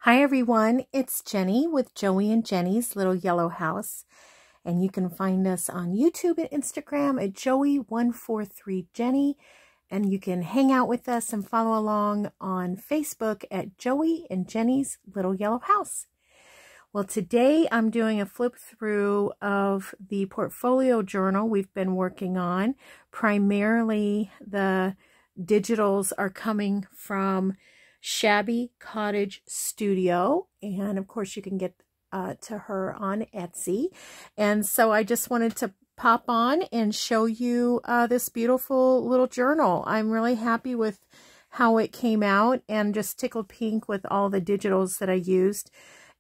Hi everyone, it's Jenny with Joey and Jenny's Little Yellow House, and you can find us on YouTube and Instagram at Joey143Jenny, and you can hang out with us and follow along on Facebook at Joey and Jenny's Little Yellow House. Well, today I'm doing a flip through of the portfolio journal we've been working on. Primarily the digitals are coming from Shabby Cottage Studio, and of course you can get to her on Etsy. And so I just wanted to pop on and show you this beautiful little journal. I'm really happy with how it came out and just tickled pink with all the digitals that I used.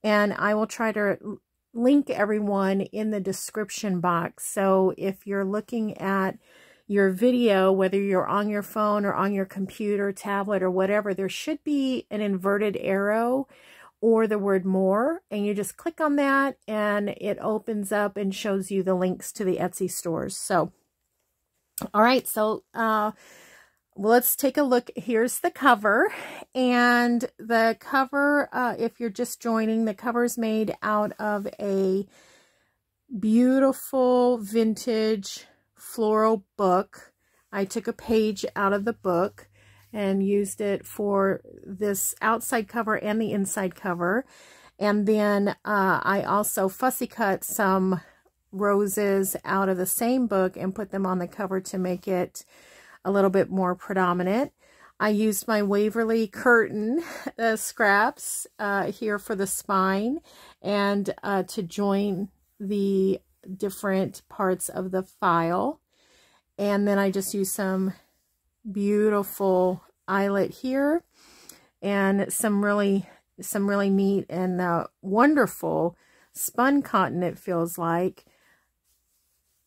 And I will try to link everyone in the description box. So if you're looking at your video, whether you're on your phone or on your computer, tablet, or whatever, there should be an inverted arrow or the word more, and you just click on that and it opens up and shows you the links to the Etsy stores. So, all right, so let's take a look. Here's the cover, and the cover, if you're just joining, the cover is made out of a beautiful vintage floral book. I took a page out of the book and used it for this outside cover and the inside cover. And then I also fussy cut some roses out of the same book and put them on the cover to make it a little bit more predominant. I used my Waverly curtain scraps here for the spine and to join the different parts of the file. And then I just used some beautiful eyelet here and some really neat and wonderful spun cotton, it feels like,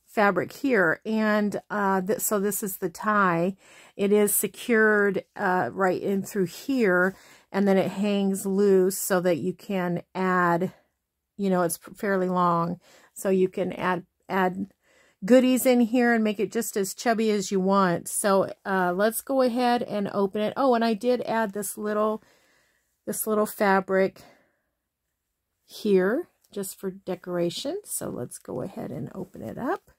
fabric here. And so this is the tie. It is secured right in through here, and then it hangs loose so that you can add, you know, it's fairly long, so you can add goodies in here and make it just as chubby as you want. So let's go ahead and open it. Oh, and I did add this little fabric here just for decoration. So let's go ahead and open it up.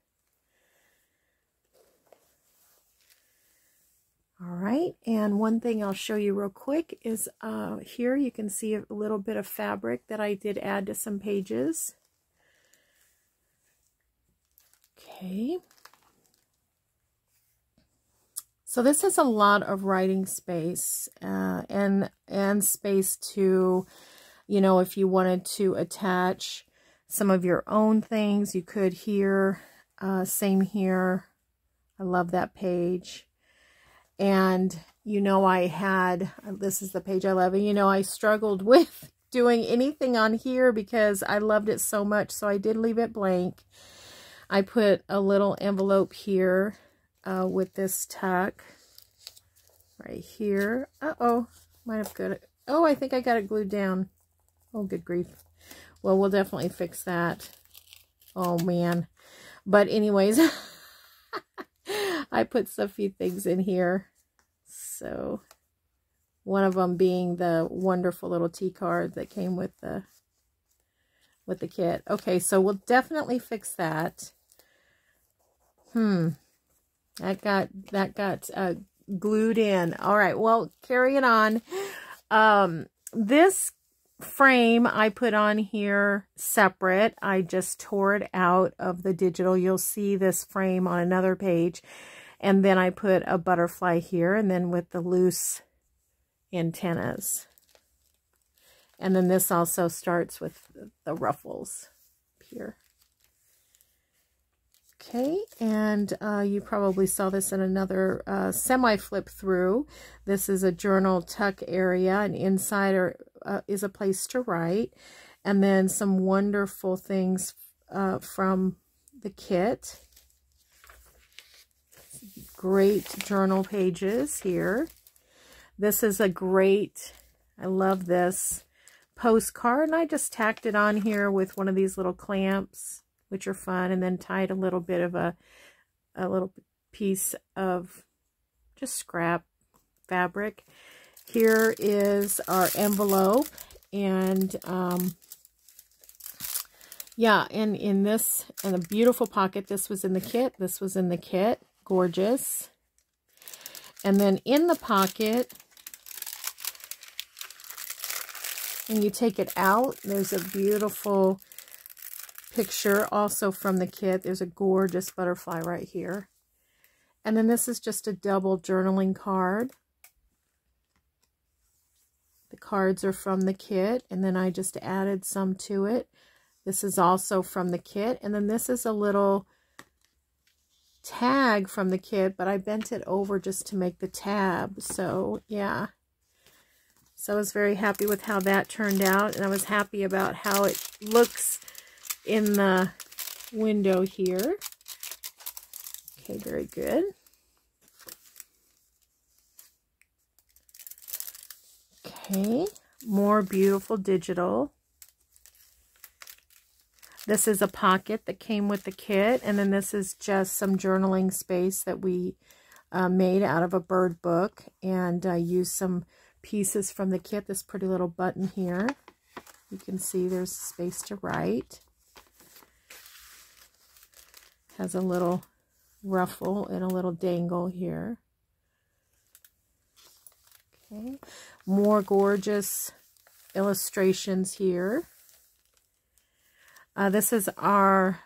All right, and one thing I'll show you real quick is here you can see a little bit of fabric that I did add to some pages. Okay, so this has a lot of writing space and space to, you know, if you wanted to attach some of your own things, you could here. Same here. I love that page. And, you know, I had, this is the page I love, and, you know, I struggled with doing anything on here because I loved it so much, so I did leave it blank. I put a little envelope here with this tuck right here. Uh-oh, might have got it. Oh, I think I got it glued down. Oh, good grief. Well, we'll definitely fix that. Oh, man. But anyways, I put a few things in here. So one of them being the wonderful little tea card that came with the kit. Okay, so we'll definitely fix that. That got glued in. All right, well, carrying on. This frame I put on here separate. I just tore it out of the digital. You'll see this frame on another page. And then I put a butterfly here, and then with the loose antennas. And then this also starts with the ruffles here. Okay, and you probably saw this in another semi-flip through. This is a journal tuck area, and inside is a place to write. And then some wonderful things from the kit. Great journal pages here. This is a great, I love this postcard, and I just tacked it on here with one of these little clamps, which are fun, and then tied a little bit of a little piece of just scrap fabric. Here is our envelope, And yeah, and in a beautiful pocket. This was in the kit. This was in the kit. Gorgeous. And then in the pocket, and you take it out, there's a beautiful picture also from the kit. There's a gorgeous butterfly right here. And then this is just a double journaling card. The cards are from the kit, and then I just added some to it. This is also from the kit, and then this is a little tag from the kit, but I bent it over just to make the tab. So yeah, so I was very happy with how that turned out, and I was happy about how it looks in the window here. Okay, very good. Okay, more beautiful digital. This is a pocket that came with the kit, and then this is just some journaling space that we made out of a bird book, and I used some pieces from the kit. This pretty little button here. You can see there's space to write. Has a little ruffle and a little dangle here. Okay, more gorgeous illustrations here. This is our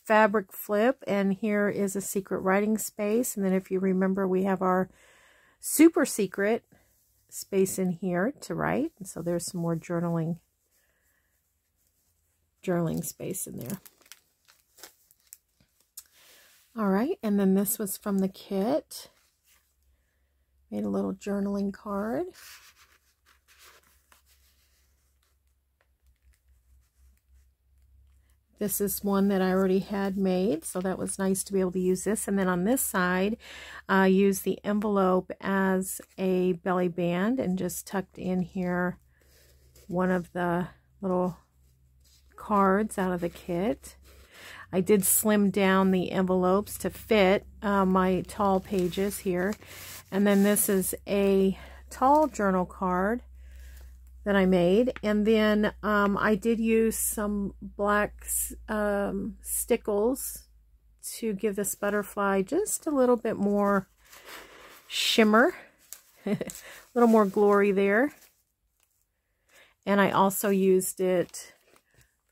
fabric flip, and here is a secret writing space. And then if you remember, we have our super secret space in here to write. And so there's some more journaling space in there. All right, and then this was from the kit. Made a little journaling card. This is one that I already had made, so that was nice to be able to use this. And then on this side, I used the envelope as a belly band and just tucked in here one of the little cards out of the kit. I did slim down the envelopes to fit my tall pages here. And then this is a tall journal card that I made, and then I did use some black stickles to give this butterfly just a little bit more shimmer, a little more glory there. And I also used it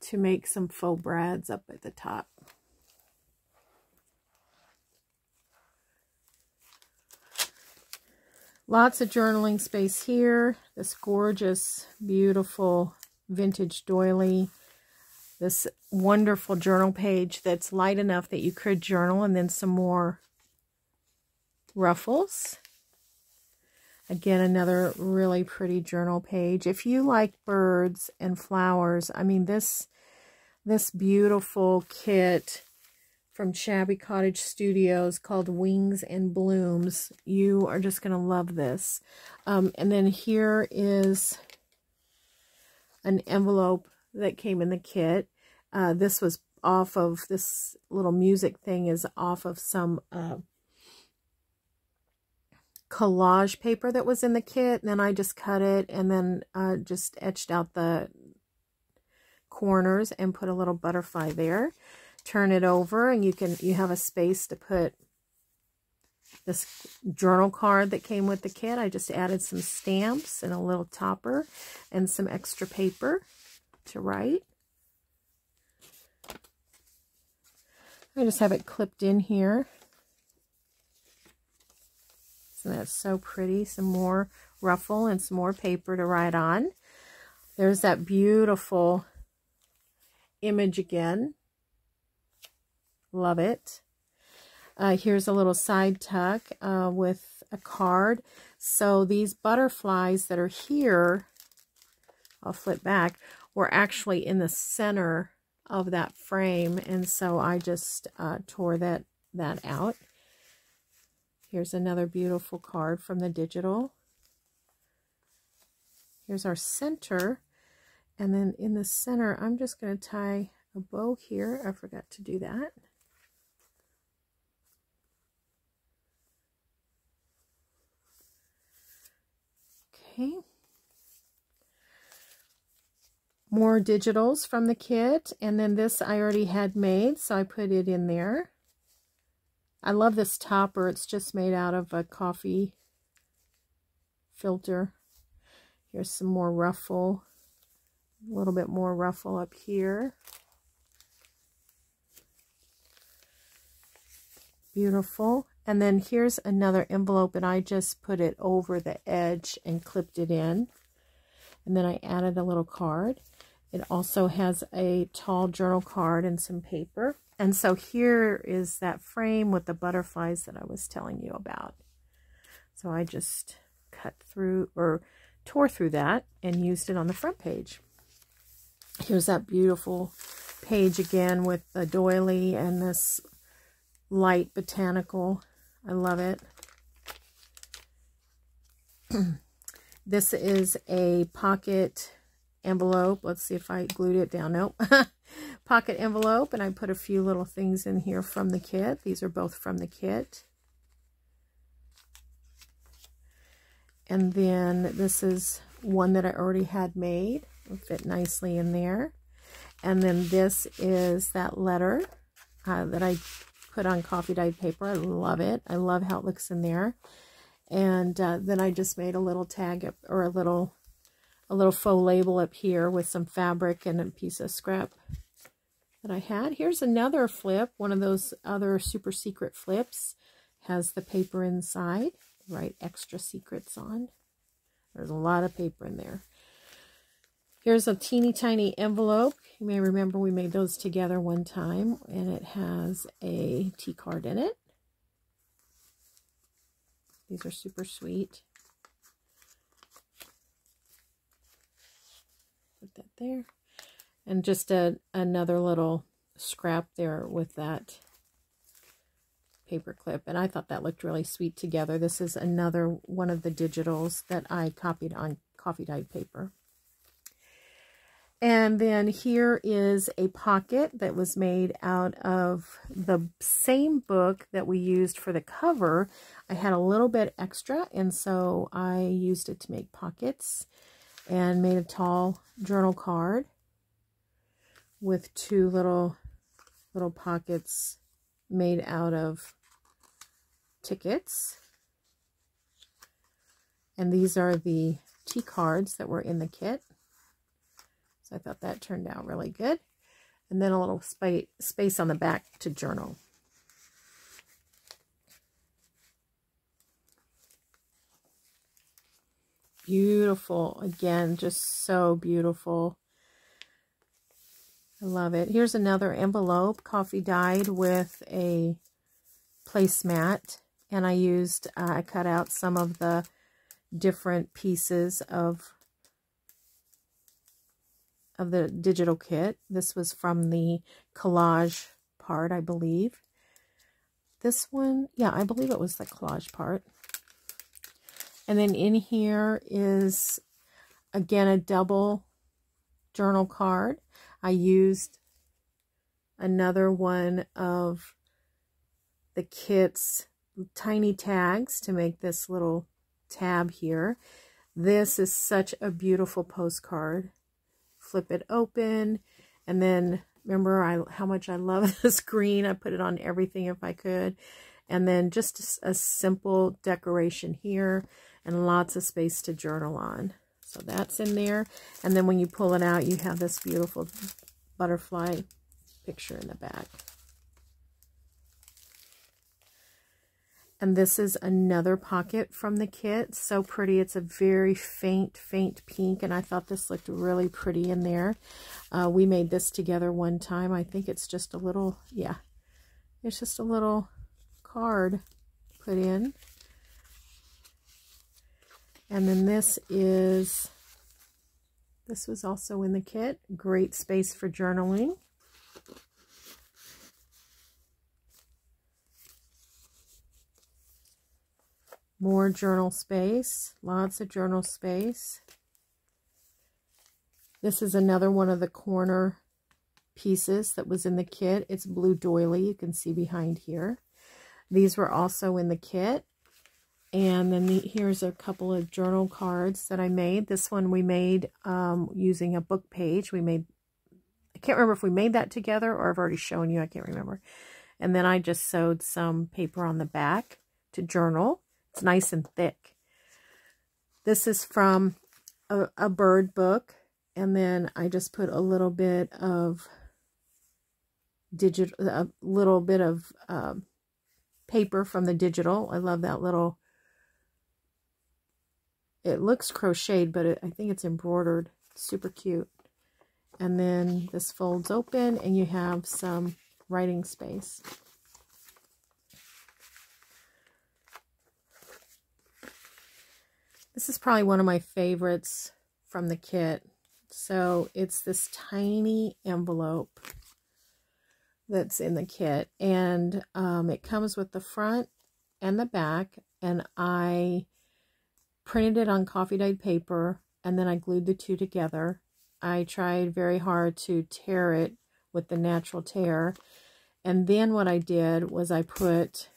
to make some faux brads up at the top. Lots of journaling space here. This gorgeous, beautiful vintage doily. This wonderful journal page that's light enough that you could journal, and then some more ruffles. Again, another really pretty journal page. If you like birds and flowers, I mean, this beautiful kit from Shabby Cottage Studios called Wings and Blooms. You are just going to love this. And then here is an envelope that came in the kit. This was off of, this little music thing is off of some collage paper that was in the kit. And then I just cut it and then just etched out the corners and put a little butterfly there. Turn it over, and you have a space to put this journal card that came with the kit. I just added some stamps and a little topper and some extra paper to write. I just have it clipped in here. So that's so pretty. Some more ruffle and some more paper to write on. There's that beautiful image again. Love it. Here's a little side tuck with a card. So these butterflies that are here, I'll flip back, were actually in the center of that frame, and so I just tore that out. Here's another beautiful card from the digital. Here's our center, and then in the center I'm just going to tie a bow here. I forgot to do that. Okay. More digitals from the kit, and then this I already had made, so I put it in there. I love this topper. It's just made out of a coffee filter. Here's some more ruffle, a little bit more ruffle up here. Beautiful. And then here's another envelope, and I just put it over the edge and clipped it in. And then I added a little card. It also has a tall journal card and some paper. And so here is that frame with the butterflies that I was telling you about. So I just cut through or tore through that and used it on the front page. Here's that beautiful page again with the doily and this light botanical. I love it. This is a pocket envelope. Let's see if I glued it down. Nope. Pocket envelope, and I put a few little things in here from the kit. These are both from the kit. And then this is one that I already had made. It'll fit nicely in there. And then this is that letter that I put on coffee dyed paper. I love it. I love how it looks in there. And then I just made a little tag up, or a little faux label up here with some fabric and a piece of scrap that I had. Here's another flip, one of those other super secret flips. Has the paper inside, write extra secrets on. There's a lot of paper in there. Here's a teeny tiny envelope. You may remember we made those together one time, and it has a tea card in it. These are super sweet. Put that there. And just another little scrap there with that paper clip. And I thought that looked really sweet together. This is another one of the digitals that I copied on coffee dyed paper. And then here is a pocket that was made out of the same book that we used for the cover. I had a little bit extra, and so I used it to make pockets and made a tall journal card with two little pockets made out of tickets. And these are the tea cards that were in the kit. So I thought that turned out really good. And then a little space on the back to journal. Beautiful. Again, just so beautiful. I love it. Here's another envelope, coffee dyed with a placemat. And I cut out some of the different pieces of the digital kit. This was from the collage part, I believe. This one, yeah, I believe it was the collage part. And then in here is, again, a double journal card. I used another one of the kit's tiny tags to make this little tab here. This is such a beautiful postcard. Flip it open, and then remember how much I love this green. I put it on everything if I could. And then just a simple decoration here and lots of space to journal on. So that's in there. And then when you pull it out, you have this beautiful butterfly picture in the back. And this is another pocket from the kit. So pretty. It's a very faint pink, and I thought this looked really pretty in there. We made this together one time. I think it's just a little, yeah, it's just a little card put in. And then this was also in the kit. Great space for journaling. More journal space, lots of journal space. This is another one of the corner pieces that was in the kit. It's blue doily, you can see behind here. These were also in the kit. And then here's a couple of journal cards that I made. This one we made using a book page. I can't remember if we made that together or I've already shown you. I can't remember. And then I just sewed some paper on the back to journal. It's nice and thick. This is from a bird book. And then I just put a little bit of paper from the digital. I love that little, it looks crocheted, but I think it's embroidered. Super cute. And then this folds open and you have some writing space. This is probably one of my favorites from the kit. So it's this tiny envelope that's in the kit, and it comes with the front and the back, and I printed it on coffee dyed paper, and then I glued the two together. I tried very hard to tear it with the natural tear, and then what I did was I put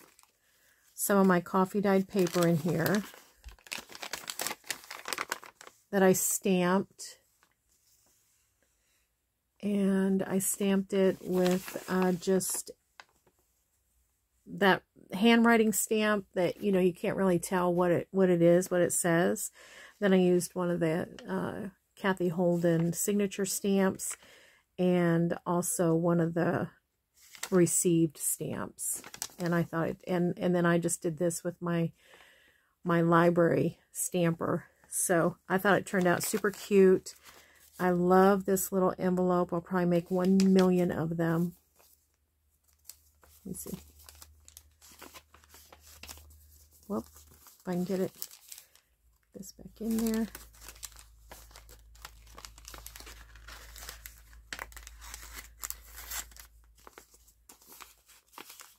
some of my coffee dyed paper in here that I stamped. And I stamped it with just that handwriting stamp that, you know, you can't really tell what it is, what it says. Then I used one of the Kathy Holden signature stamps and also one of the received stamps. And I thought, and then I just did this with my library stamper. So I thought it turned out super cute. I love this little envelope. I'll probably make 1 million of them. Let me see. Whoop, if I can get it, this back in there.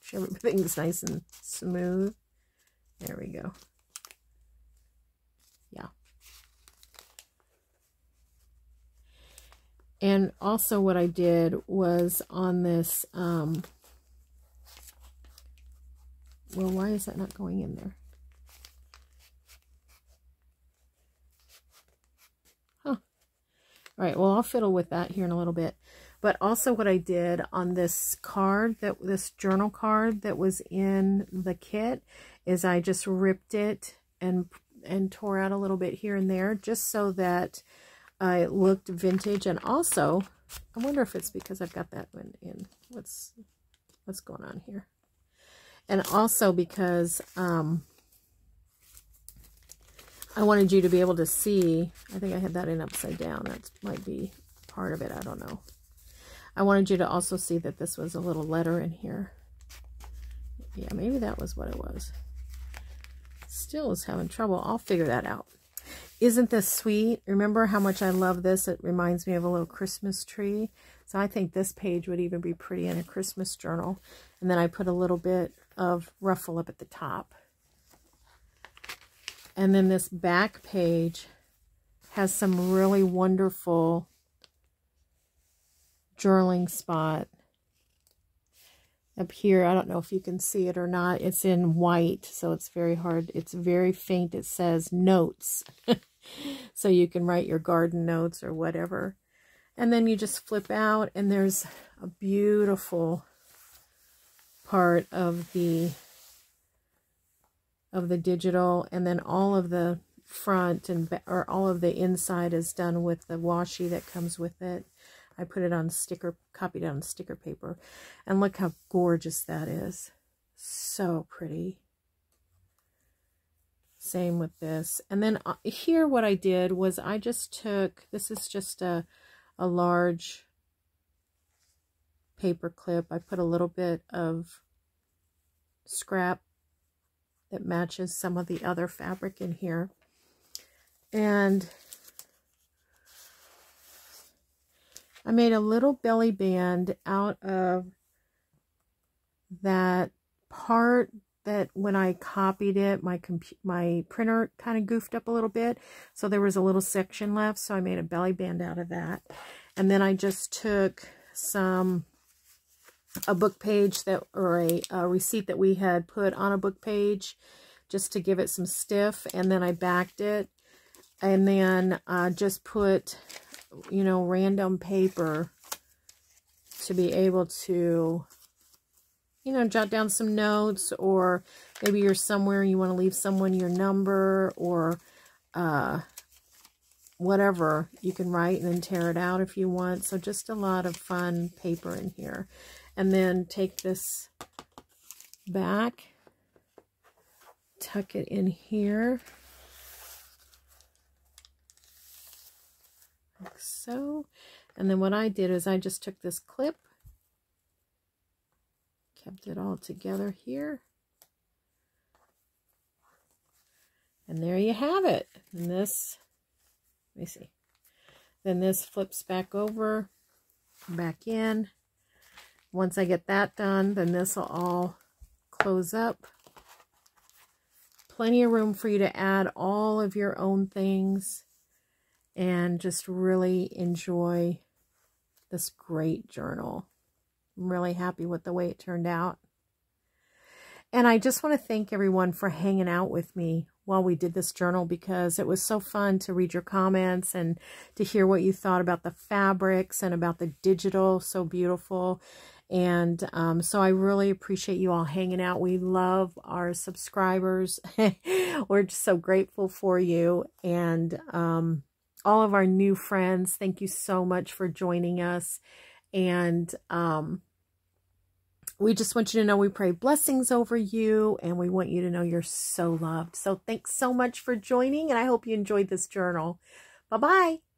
Sure everything's nice and smooth. There we go. Yeah. And also what I did was on this, well, why is that not going in there? Huh. All right, well, I'll fiddle with that here in a little bit. But also what I did on this card, this journal card that was in the kit, is I just ripped it and tore out a little bit here and there, just so that it looked vintage. And also, I wonder if it's because I've got that one in. What's going on here? And also because I wanted you to be able to see. I think I had that in upside down. That might be part of it. I don't know. I wanted you to also see that this was a little letter in here. Yeah, maybe that was what it was. Still is having trouble. I'll figure that out. Isn't this sweet? Remember how much I love this? It reminds me of a little Christmas tree. So I think this page would even be pretty in a Christmas journal. And then I put a little bit of ruffle up at the top. And then this back page has some really wonderful journaling spot up here. I don't know if you can see it or not. It's in white, so it's very hard. It's very faint. It says notes. So you can write your garden notes or whatever. And then you just flip out, and there's a beautiful part of the digital, and then all of the front or all of the inside is done with the washi that comes with it. I put it on sticker, copied it on sticker paper, and look how gorgeous that is. So pretty. Same with this. And then here what I did was I just took, this is just a large paper clip. I put a little bit of scrap that matches some of the other fabric in here. And I made a little belly band out of that part that when I copied it, my printer kind of goofed up a little bit. So there was a little section left. So I made a belly band out of that. And then I just took a book page that, or a receipt that we had put on a book page just to give it some stiff, and then I backed it, and then just put, you know, random paper to be able to, you know, jot down some notes, or maybe you're somewhere and you want to leave someone your number, or whatever. You can write and then tear it out if you want. So just a lot of fun paper in here. And then take this back, tuck it in here, like so. And then what I did is I just took this clip, kept it all together here, and there you have it. And this, let me see, then this flips back over, back in. Once I get that done, then this will all close up. Plenty of room for you to add all of your own things and just really enjoy this great journal. I'm really happy with the way it turned out. And I just want to thank everyone for hanging out with me while we did this journal, because it was so fun to read your comments and to hear what you thought about the fabrics and about the digital. So beautiful. And so I really appreciate you all hanging out. We love our subscribers. We're just so grateful for you. And all of our new friends, thank you so much for joining us. And we just want you to know we pray blessings over you, and we want you to know you're so loved. So thanks so much for joining, and I hope you enjoyed this journal. Bye-bye.